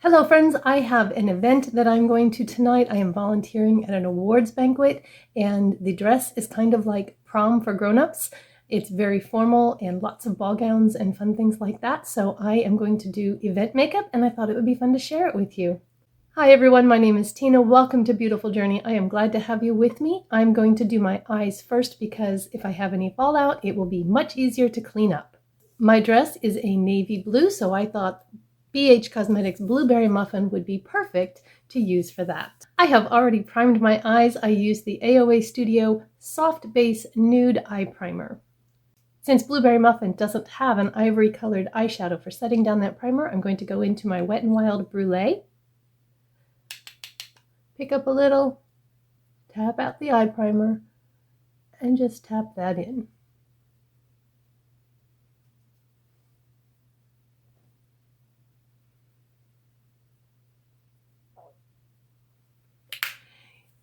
Hello friends, I have an event that I'm going to tonight. I am volunteering at an awards banquet and the dress is kind of like prom for grown-ups. It's very formal and lots of ball gowns and fun things like that. So I am going to do event makeup and I thought it would be fun to share it with you. Hi everyone, my name is Tina. Welcome to Beautiful Journey. I am glad to have you with me. I'm going to do my eyes first because if I have any fallout, it will be much easier to clean up. My dress is a navy blue, so I thought BH Cosmetics Blueberry Muffin would be perfect to use for that. I have already primed my eyes. I used the AOA Studio Soft Base Nude Eye Primer. Since Blueberry Muffin doesn't have an ivory colored eyeshadow for setting down that primer, I'm going to go into my Wet n Wild Brulee, pick up a little, tap out the eye primer, and just tap that in.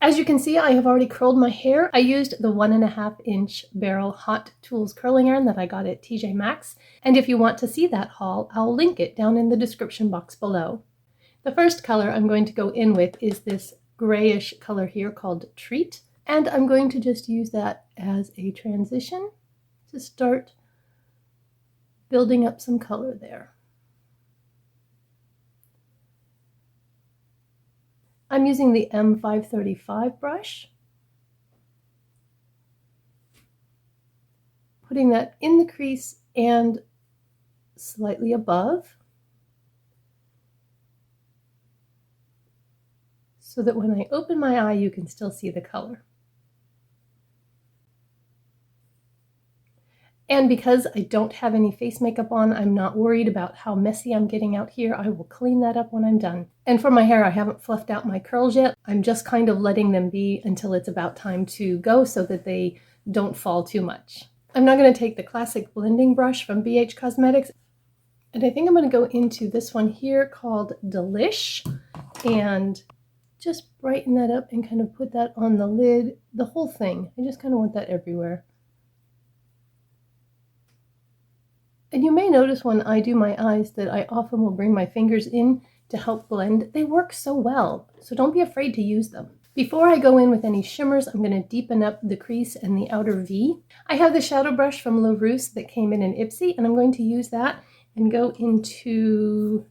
As you can see, I have already curled my hair. I used the 1.5 inch barrel Hot Tools curling iron that I got at TJ Maxx. And if you want to see that haul, I'll link it down in the description box below. The first color I'm going to go in with is this grayish color here called Treat. And I'm going to just use that as a transition to start building up some color there. I'm using the M535 brush, putting that in the crease and slightly above, so that when I open my eye, you can still see the color. And because I don't have any face makeup on, I'm not worried about how messy I'm getting out here. I will clean that up when I'm done. And for my hair, I haven't fluffed out my curls yet. I'm just kind of letting them be until it's about time to go so that they don't fall too much. I'm now going to take the classic blending brush from BH Cosmetics, and I think I'm going to go into this one here called Delish and just brighten that up and kind of put that on the lid, the whole thing. I just kind of want that everywhere. And you may notice when I do my eyes that I often will bring my fingers in to help blend. They work so well, so don't be afraid to use them. Before I go in with any shimmers, I'm going to deepen up the crease and the outer V. I have the shadow brush from La Rousse that came in Ipsy, and I'm going to use that and go into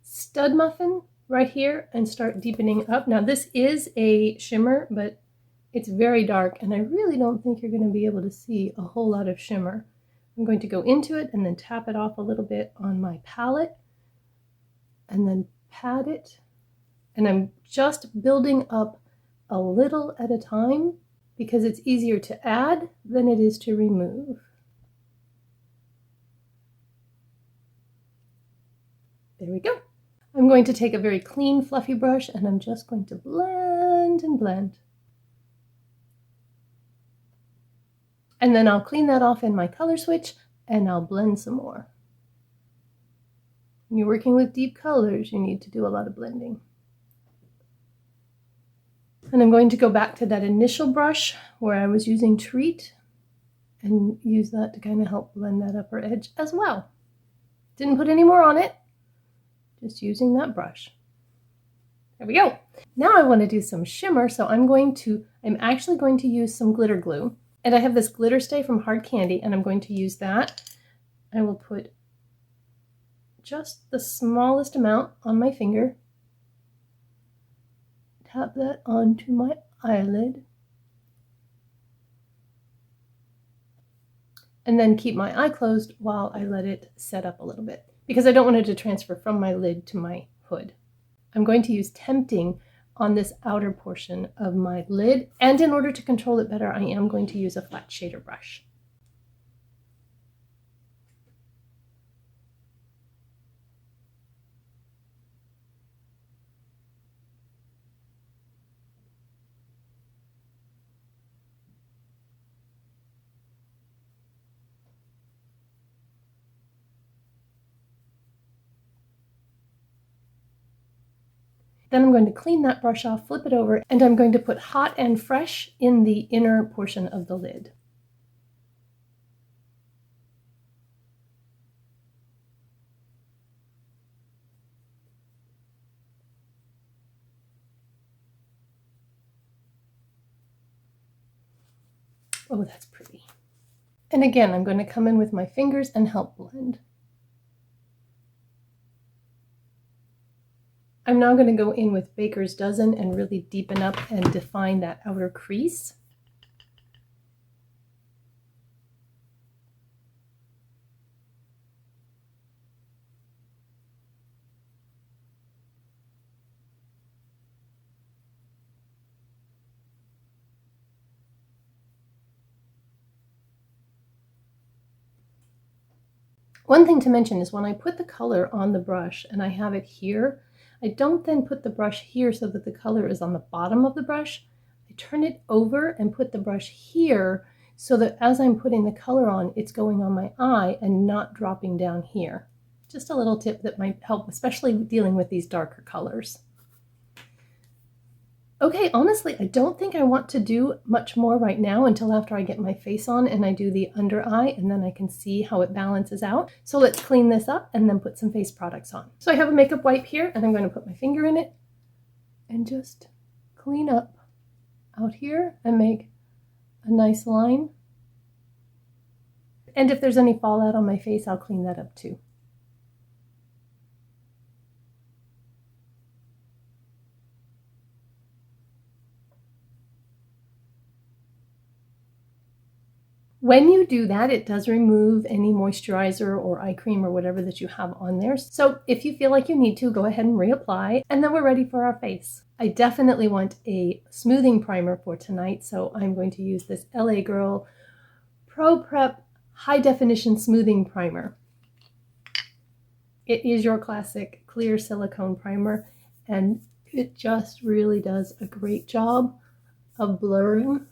Stud Muffin right here and start deepening up. Now this is a shimmer, but it's very dark, and I really don't think you're going to be able to see a whole lot of shimmer. I'm going to go into it and then tap it off a little bit on my palette and then pat it. And I'm just building up a little at a time because it's easier to add than it is to remove. There we go. I'm going to take a very clean, fluffy brush and I'm just going to blend and blend. And then I'll clean that off in my color switch and I'll blend some more. When you're working with deep colors, you need to do a lot of blending. And I'm going to go back to that initial brush where I was using Treat and use that to kind of help blend that upper edge as well. Didn't put any more on it, just using that brush. There we go. Now I want to do some shimmer, so I'm actually going to use some glitter glue. And I have this glitter stay from Hard Candy, and I'm going to use that. I will put just the smallest amount on my finger. Tap that onto my eyelid. And then keep my eye closed while I let it set up a little bit, because I don't want it to transfer from my lid to my hood. I'm going to use Tempting on this outer portion of my lid, and in order to control it better, I am going to use a flat shader brush. Then I'm going to clean that brush off, flip it over, and I'm going to put Hot and Fresh in the inner portion of the lid. Oh, that's pretty. And again, I'm going to come in with my fingers and help blend. I'm now going to go in with Baker's Dozen and really deepen up and define that outer crease. One thing to mention is when I put the color on the brush and I have it here, I don't then put the brush here so that the color is on the bottom of the brush. I turn it over and put the brush here so that as I'm putting the color on, it's going on my eye and not dropping down here. Just a little tip that might help, especially dealing with these darker colors. Okay, honestly, I don't think I want to do much more right now until after I get my face on and I do the under eye, and then I can see how it balances out. So let's clean this up and then put some face products on. So I have a makeup wipe here and I'm going to put my finger in it and just clean up out here and make a nice line. And if there's any fallout on my face, I'll clean that up too. When you do that, it does remove any moisturizer or eye cream or whatever that you have on there. So if you feel like you need to, go ahead and reapply, and then we're ready for our face. I definitely want a smoothing primer for tonight, so I'm going to use this LA Girl Pro Prep High Definition Smoothing Primer. It is your classic clear silicone primer, and it just really does a great job of blurring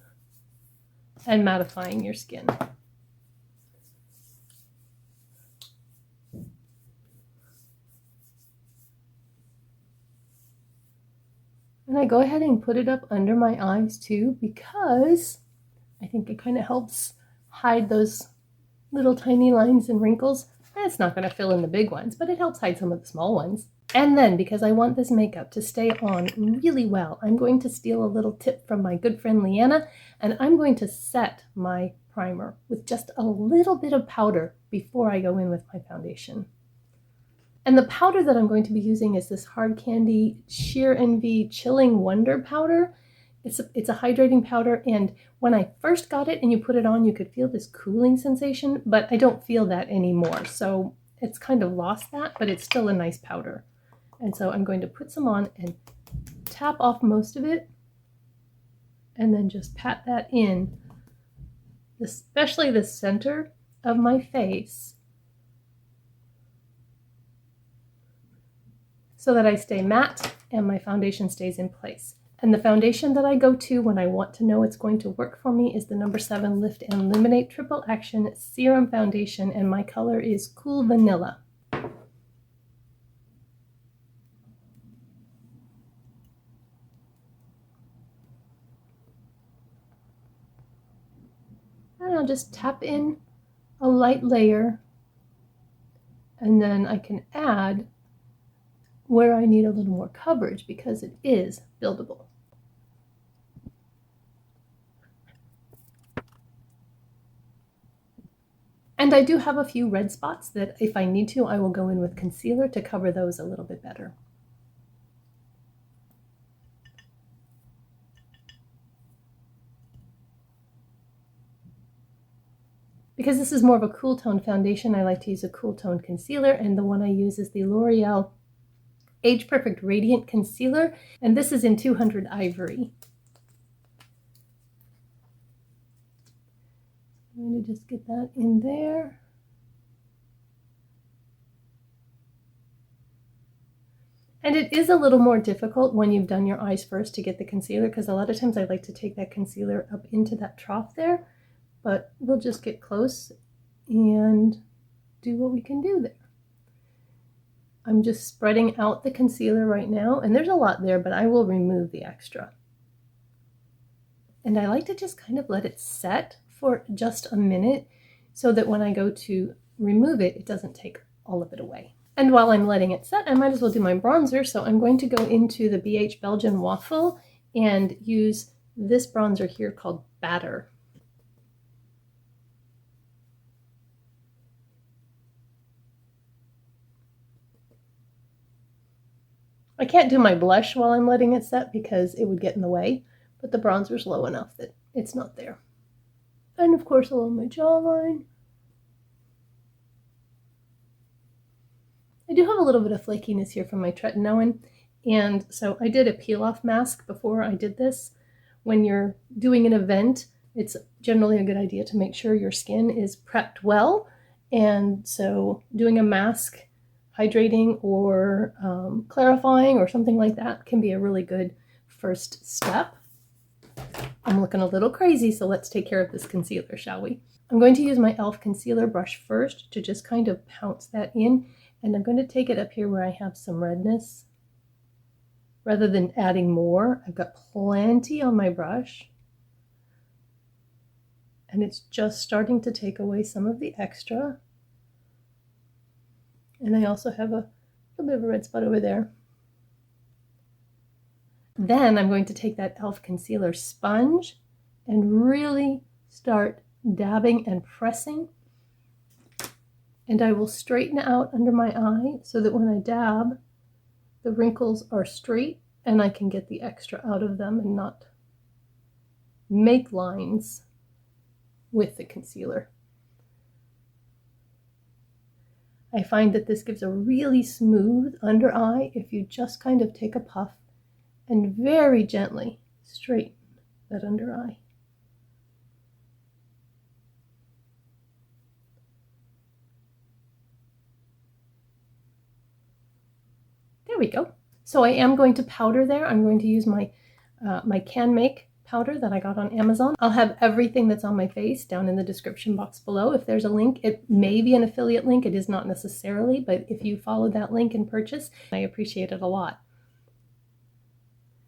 and mattifying your skin. And I go ahead and put it up under my eyes too, because I think it kind of helps hide those little tiny lines and wrinkles. It's not going to fill in the big ones, but it helps hide some of the small ones. And then, because I want this makeup to stay on really well, I'm going to steal a little tip from my good friend Leanna, and I'm going to set my primer with just a little bit of powder before I go in with my foundation. And the powder that I'm going to be using is this Hard Candy Sheer Envy Chilling Wonder powder. It's a hydrating powder, and when I first got it and you put it on, you could feel this cooling sensation, but I don't feel that anymore. So it's kind of lost that, but it's still a nice powder. And so I'm going to put some on and tap off most of it, and then just pat that in, especially the center of my face, so that I stay matte and my foundation stays in place. And the foundation that I go to when I want to know it's going to work for me is the No. 7 Lift and Illuminate Triple Action Serum Foundation, and my color is Cool Vanilla. And I'll just tap in a light layer, and then I can add where I need a little more coverage because it is buildable. And I do have a few red spots that if I need to, I will go in with concealer to cover those a little bit better. Because this is more of a cool tone foundation, I like to use a cool tone concealer, and the one I use is the L'Oreal Age Perfect Radiant Concealer, and this is in 200 Ivory. I'm going to just get that in there. And it is a little more difficult when you've done your eyes first to get the concealer, because a lot of times I like to take that concealer up into that trough there, but we'll just get close and do what we can do there. I'm just spreading out the concealer right now, and there's a lot there, but I will remove the extra. And I like to just kind of let it set for just a minute so that when I go to remove it, it doesn't take all of it away. And while I'm letting it set, I might as well do my bronzer. So I'm going to go into the BH Belgian Waffle and use this bronzer here called Batter. I can't do my blush while I'm letting it set because it would get in the way, but the bronzer's low enough that it's not there. And of course along my jawline. I do have a little bit of flakiness here from my tretinoin, and so I did a peel-off mask before I did this. When you're doing an event, it's generally a good idea to make sure your skin is prepped well, and so doing a mask, hydrating or clarifying or something like that can be a really good first step. I'm looking a little crazy, so let's take care of this concealer, shall we? I'm going to use my e.l.f. concealer brush first to just kind of pounce that in, and I'm going to take it up here where I have some redness. Rather than adding more, I've got plenty on my brush, and it's just starting to take away some of the extra. And I also have a little bit of a red spot over there. Then I'm going to take that e.l.f. concealer sponge and really start dabbing and pressing. And I will straighten out under my eye so that when I dab, the wrinkles are straight and I can get the extra out of them and not make lines with the concealer. I find that this gives a really smooth under eye if you just kind of take a puff and very gently straighten that under eye. There we go. So I am going to powder there. I'm going to use my my Can Make powder that I got on Amazon. I'll have everything that's on my face down in the description box below. If there's a link, it may be an affiliate link. It is not necessarily, but if you follow that link and purchase, I appreciate it a lot.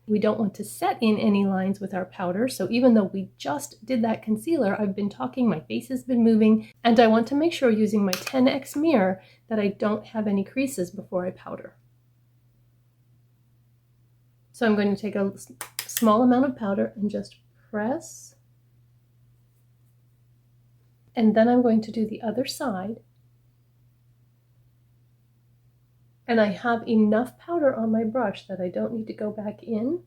We don't want to set in any lines with our powder, so even though we just did that concealer, I've been talking, my face has been moving, and I want to make sure using my 10x mirror that I don't have any creases before I powder. So I'm going to take a small amount of powder and just press. And then I'm going to do the other side. And I have enough powder on my brush that I don't need to go back in.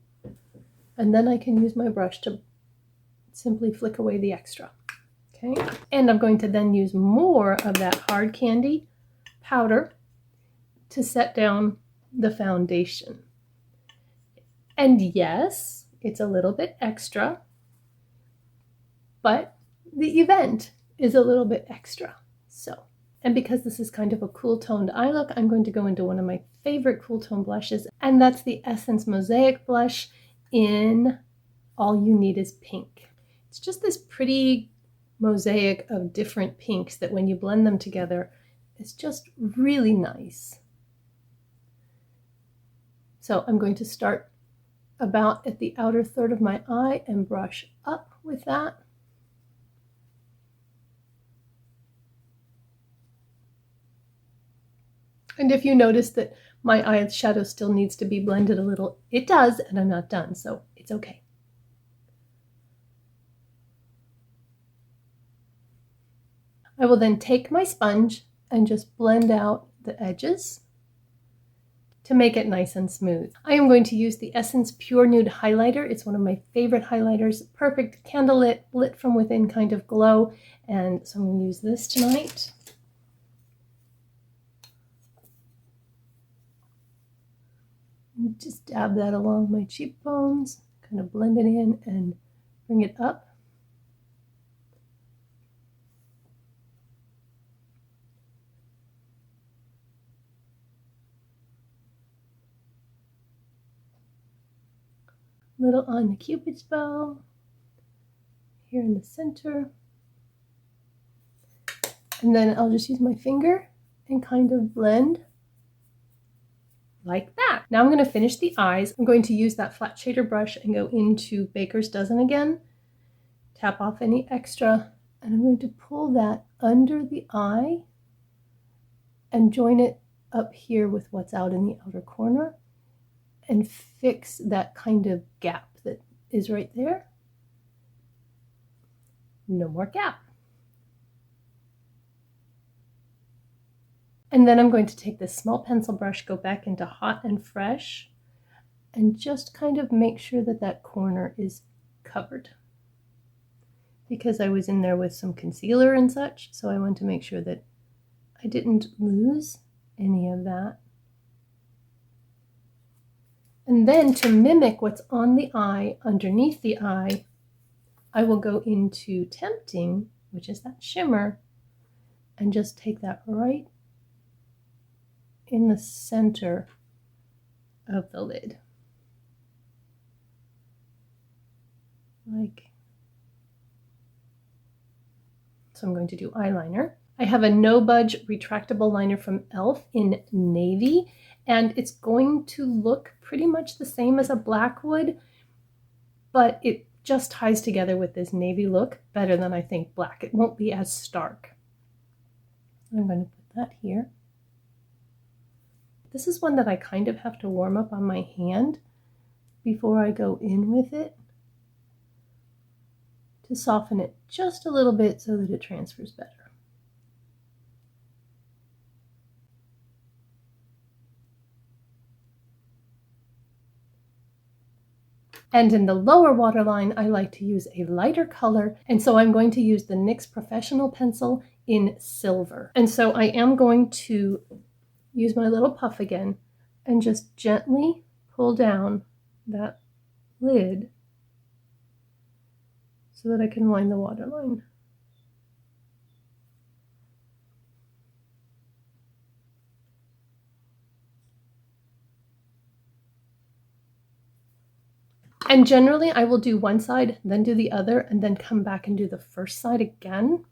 And then I can use my brush to simply flick away the extra. Okay. And I'm going to then use more of that hard candy powder to set down the foundation. And yes, it's a little bit extra, but the event is a little bit extra. So, and because this is kind of a cool toned eye look, I'm going to go into one of my favorite cool tone blushes, and that's the Essence Mosaic blush in All You Need Is Pink. It's just this pretty mosaic of different pinks that when you blend them together, it's just really nice. So I'm going to start about at the outer third of my eye and brush up with that. And if you notice that my eyeshadow still needs to be blended a little, it does, and I'm not done, so it's okay. I will then take my sponge and just blend out the edges to make it nice and smooth. I am going to use the Essence Pure Nude Highlighter. It's one of my favorite highlighters, perfect candlelit, lit from within kind of glow, and so I'm going to use this tonight. Just dab that along my cheekbones, kind of blend it in and bring it up. Little on the Cupid's bow, here in the center. And then I'll just use my finger and kind of blend like that. Now I'm going to finish the eyes. I'm going to use that flat shader brush and go into Baker's Dozen again, tap off any extra, and I'm going to pull that under the eye and join it up here with what's out in the outer corner and fix that kind of gap that is right there. No more gap. And then I'm going to take this small pencil brush, go back into Hot and Fresh, and just kind of make sure that that corner is covered. Because I was in there with some concealer and such, so I want to make sure that I didn't lose any of that. And then to mimic what's on the eye, underneath the eye, I will go into Tempting, which is that shimmer, and just take that right in the center of the lid. So I'm going to do eyeliner. I have a No Budge retractable liner from e.l.f. in navy, and it's going to look pretty much the same as a black would, but it just ties together with this navy look better than I think black. It won't be as stark. I'm going to put that here. This is one that I kind of have to warm up on my hand before I go in with it to soften it just a little bit so that it transfers better. And in the lower waterline, I like to use a lighter color, and so I'm going to use the NYX Professional Pencil in Silver. And so I am going to use my little puff again and just gently pull down that lid so that I can line the waterline. And generally I will do one side, then do the other, and then come back and do the first side again.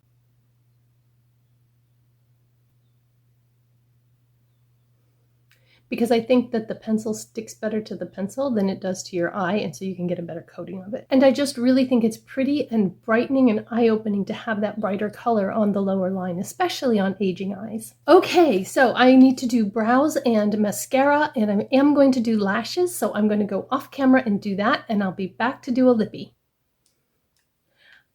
Because I think that the pencil sticks better to the pencil than it does to your eye, and so you can get a better coating of it. And I just really think it's pretty and brightening and eye-opening to have that brighter color on the lower line, especially on aging eyes. Okay, so I need to do brows and mascara, and I am going to do lashes, so I'm going to go off camera and do that, and I'll be back to do a lippy.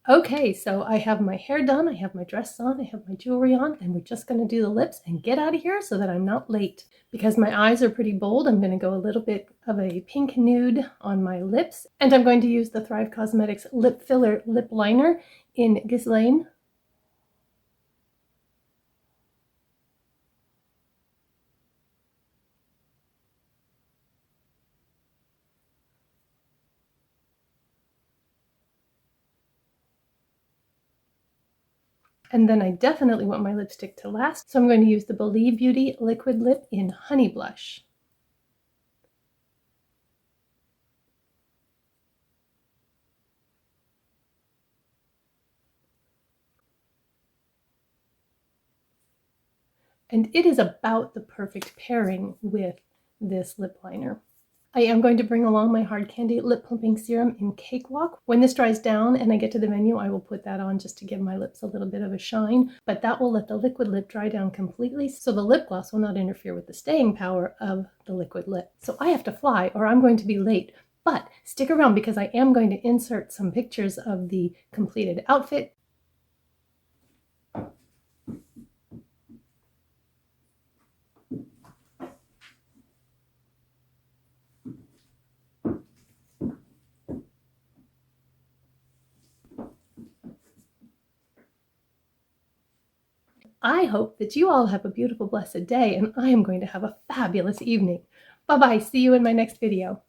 Okay, so I have my hair done, I have my dress on, I have my jewelry on, and we're just going to do the lips and get out of here so that I'm not late. Because my eyes are pretty bold, I'm going to go a little bit of a pink nude on my lips, and I'm going to use the Thrive Causemetics Lip Filler Lip Liner in Ghizlan. And then I definitely want my lipstick to last, so I'm going to use the Believe Beauty Liquid Lip in Honey Blush. And it is about the perfect pairing with this lip liner. I am going to bring along my Hard Candy Lip Plumping Serum in Cakewalk. When this dries down and I get to the venue, I will put that on just to give my lips a little bit of a shine, but that will let the liquid lip dry down completely, so the lip gloss will not interfere with the staying power of the liquid lip. So I have to fly or I'm going to be late, but stick around because I am going to insert some pictures of the completed outfit. I hope that you all have a beautiful, blessed day, and I am going to have a fabulous evening. Bye-bye. See you in my next video.